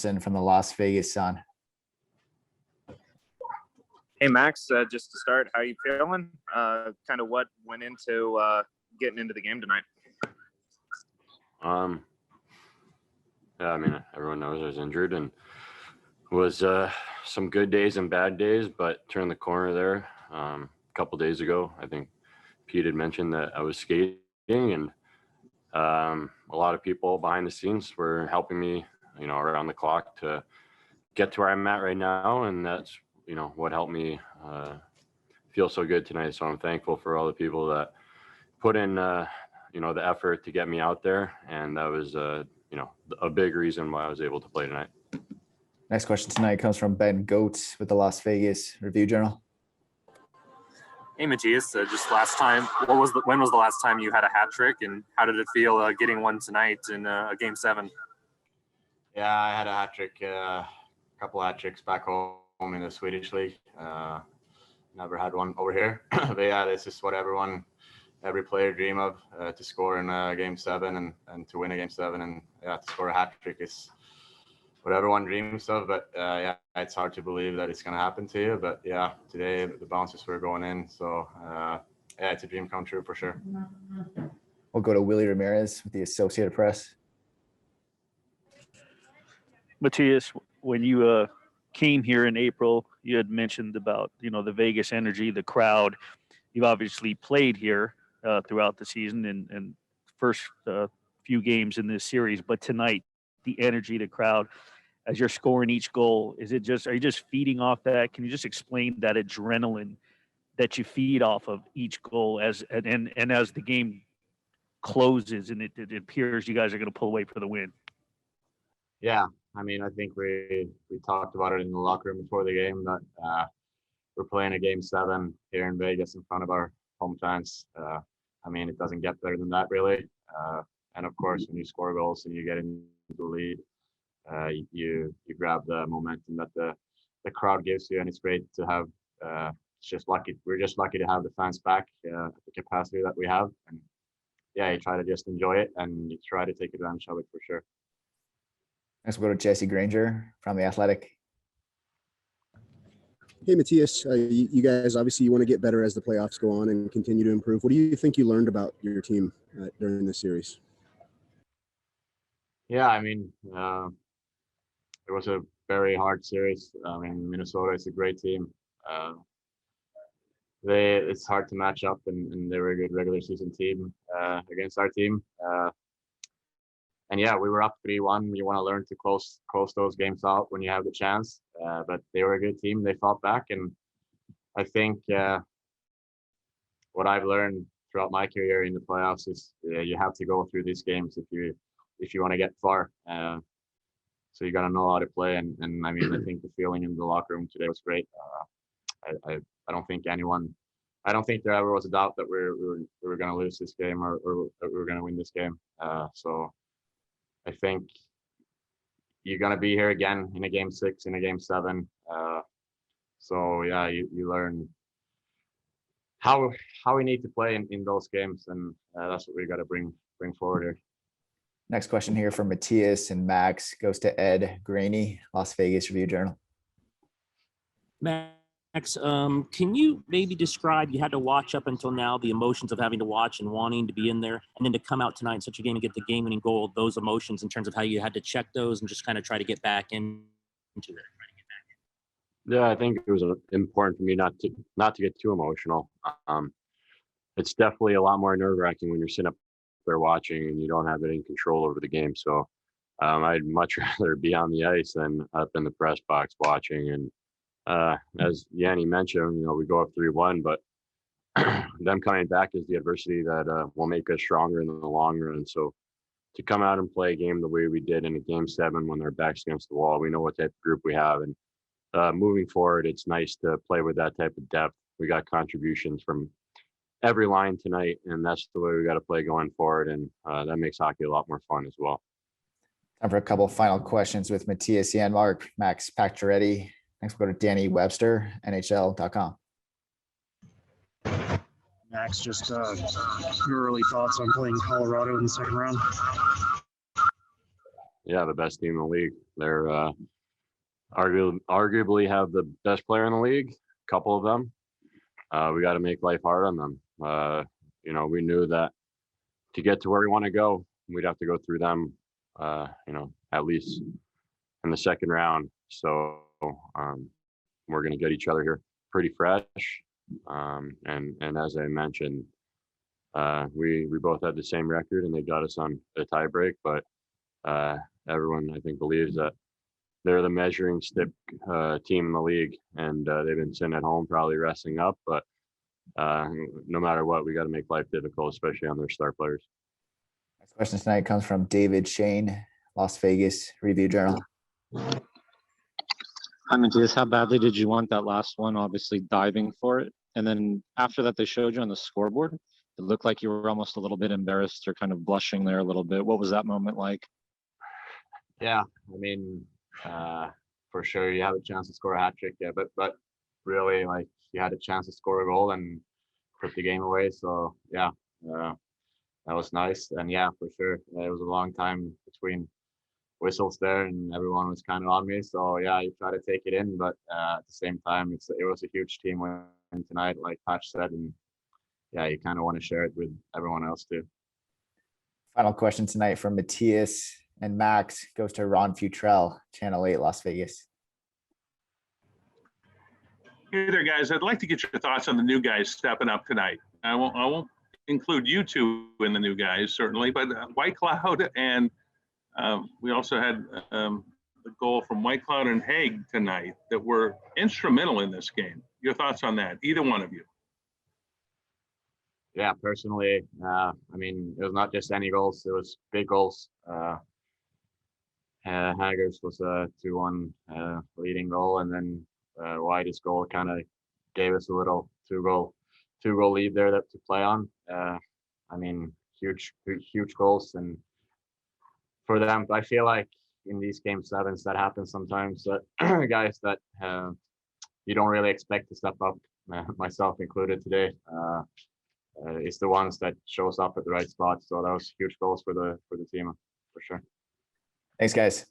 Emerson from the Las Vegas Sun. Hey, Max, just to start, how are you feeling? Kind of what went into getting into the game tonight? Yeah, I mean, everyone knows I was injured and was some good days and bad days, but turned the corner there a couple days ago. I think Pete had mentioned that I was skating, and a lot of people behind the scenes were helping me, around the clock to get to where I'm at right now, and that's, what helped me feel so good tonight. So I'm thankful for all the people that put in, the effort to get me out there, and that was, a big reason why I was able to play tonight. Next question tonight comes from Ben Goetz with the Las Vegas Review-Journal. Hey, Mattias, just last time, when was the last time you had a hat trick, and how did it feel getting one tonight in Game 7? Yeah, I had a hat trick, a couple hat tricks back home in the Swedish league. Never had one over here. But yeah, this is what every player dream of, to score in Game 7 and to win a Game 7, and to score a hat trick is what everyone dreams of. But it's hard to believe that it's going to happen to you. But yeah, today the bounces were going in, so it's a dream come true for sure. We'll go to Willie Ramirez with the Associated Press. Mattias, when you came here in April, you had mentioned about the Vegas energy, the crowd. You've obviously played here throughout the season and first few games in this series, but tonight, the energy, the crowd, as you're scoring each goal, are you just feeding off that? Can you just explain that adrenaline that you feed off of each goal as the game closes and it appears you guys are going to pull away for the win? Yeah, I mean, I think we talked about it in the locker room before the game that we're playing a Game 7 here in Vegas in front of our home fans. I mean, it doesn't get better than that, really. And of course, when you score goals and you get into the lead, you grab the momentum that the crowd gives you, and it's great to have. It's just lucky. We're just lucky to have the fans back at the capacity that we have, and you try to just enjoy it and you try to take advantage of it for sure. Next, we'll go to Jesse Granger from The Athletic. Hey, Mattias, you guys, obviously you want to get better as the playoffs go on and continue to improve. What do you think you learned about your team during this series? Yeah, I mean, it was a very hard series. I mean, Minnesota is a great team. It's hard to match up, and they were a good regular season team against our team. And yeah, we were up 3-1. You want to learn to close those games out when you have the chance. But they were a good team. They fought back, and I think what I've learned throughout my career in the playoffs is you have to go through these games if you want to get far. So you got to know how to play. And I mean, I think the feeling in the locker room today was great. I don't think there ever was a doubt that we were going to lose this game or that we were going to win this game. So I think you're going to be here again in a Game 6, in a Game 7. So yeah, you learn how we need to play in those games, and that's what we got to bring forward here. Next question here from Mattias and Max goes to Ed Graney, Las Vegas Review-Journal. Max, can you maybe describe, you had to watch up until now, the emotions of having to watch and wanting to be in there, and then to come out tonight in such a game and get the game-winning goal, those emotions in terms of how you had to check those and just kind of try to get back into it? Yeah, I think it was important for me not to get too emotional. It's definitely a lot more nerve-wracking when you're sitting up there watching and you don't have any control over the game. So I'd much rather be on the ice than up in the press box watching. And as Yanni mentioned, we go up 3-1, but them coming back is the adversity that will make us stronger in the long run. So to come out and play a game the way we did in a Game 7 when their backs against the wall, we know what type of group we have. And moving forward, it's nice to play with that type of depth. We got contributions from every line tonight, and that's the way we got to play going forward. And that makes hockey a lot more fun as well. Time for a couple of final questions with Mattias Janmark, Max Pacioretty. Next, we'll go to Danny Webster, NHL.com. Max, just your early thoughts on playing Colorado in the second round? the best team in the league. They're arguably have the best player in the league, a couple of them. We got to make life hard on them. You know, we knew that to get to where we want to go, we'd have to go through them, you know, at least in the second round. So we're going to get each other here pretty fresh. And as I mentioned, we both had the same record and they got us on a tie break, but everyone I think believes that they're the measuring stick team in the league, and they've been sitting at home probably resting up, but no matter what, we got to make life difficult, especially on their star players. Next question tonight comes from David Shane, Las Vegas Review Journal. Hi, Mattias. How badly did you want that last one? Obviously diving for it. And then after that, they showed you on the scoreboard. It looked like you were almost a little bit embarrassed or kind of blushing there a little bit. What was that moment like? Yeah, I mean, for sure you have a chance to score a hat trick, yeah, but really, like, you had a chance to score a goal and put the game away. So yeah, that was nice. And yeah, for sure, it was a long time between whistles there, and everyone was kind of on me. So yeah, you try to take it in, but at the same time, it was a huge team win tonight, like Patch said, and yeah, you kind of want to share it with everyone else too. Final question tonight from Mattias and Max goes to Ron Futrell, Channel 8, Las Vegas. Hey there, guys. I'd like to get your thoughts on the new guys stepping up tonight. I won't include you two in the new guys, certainly, but White Cloud and we also had the goal from White Cloud and Haig tonight that were instrumental in this game. Your thoughts on that, either one of you? Yeah, personally, I mean, it was not just any goals, it was big goals. Hager's was a 2-1 leading goal, and then White's goal kind of gave us a little two-goal lead there to play on. I mean, huge goals, and for them, I feel like in these game sevens that happens sometimes, that guys that you don't really expect to step up, myself included today, is the ones that shows up at the right spot. So that was huge goals for the team, for sure. Thanks, guys.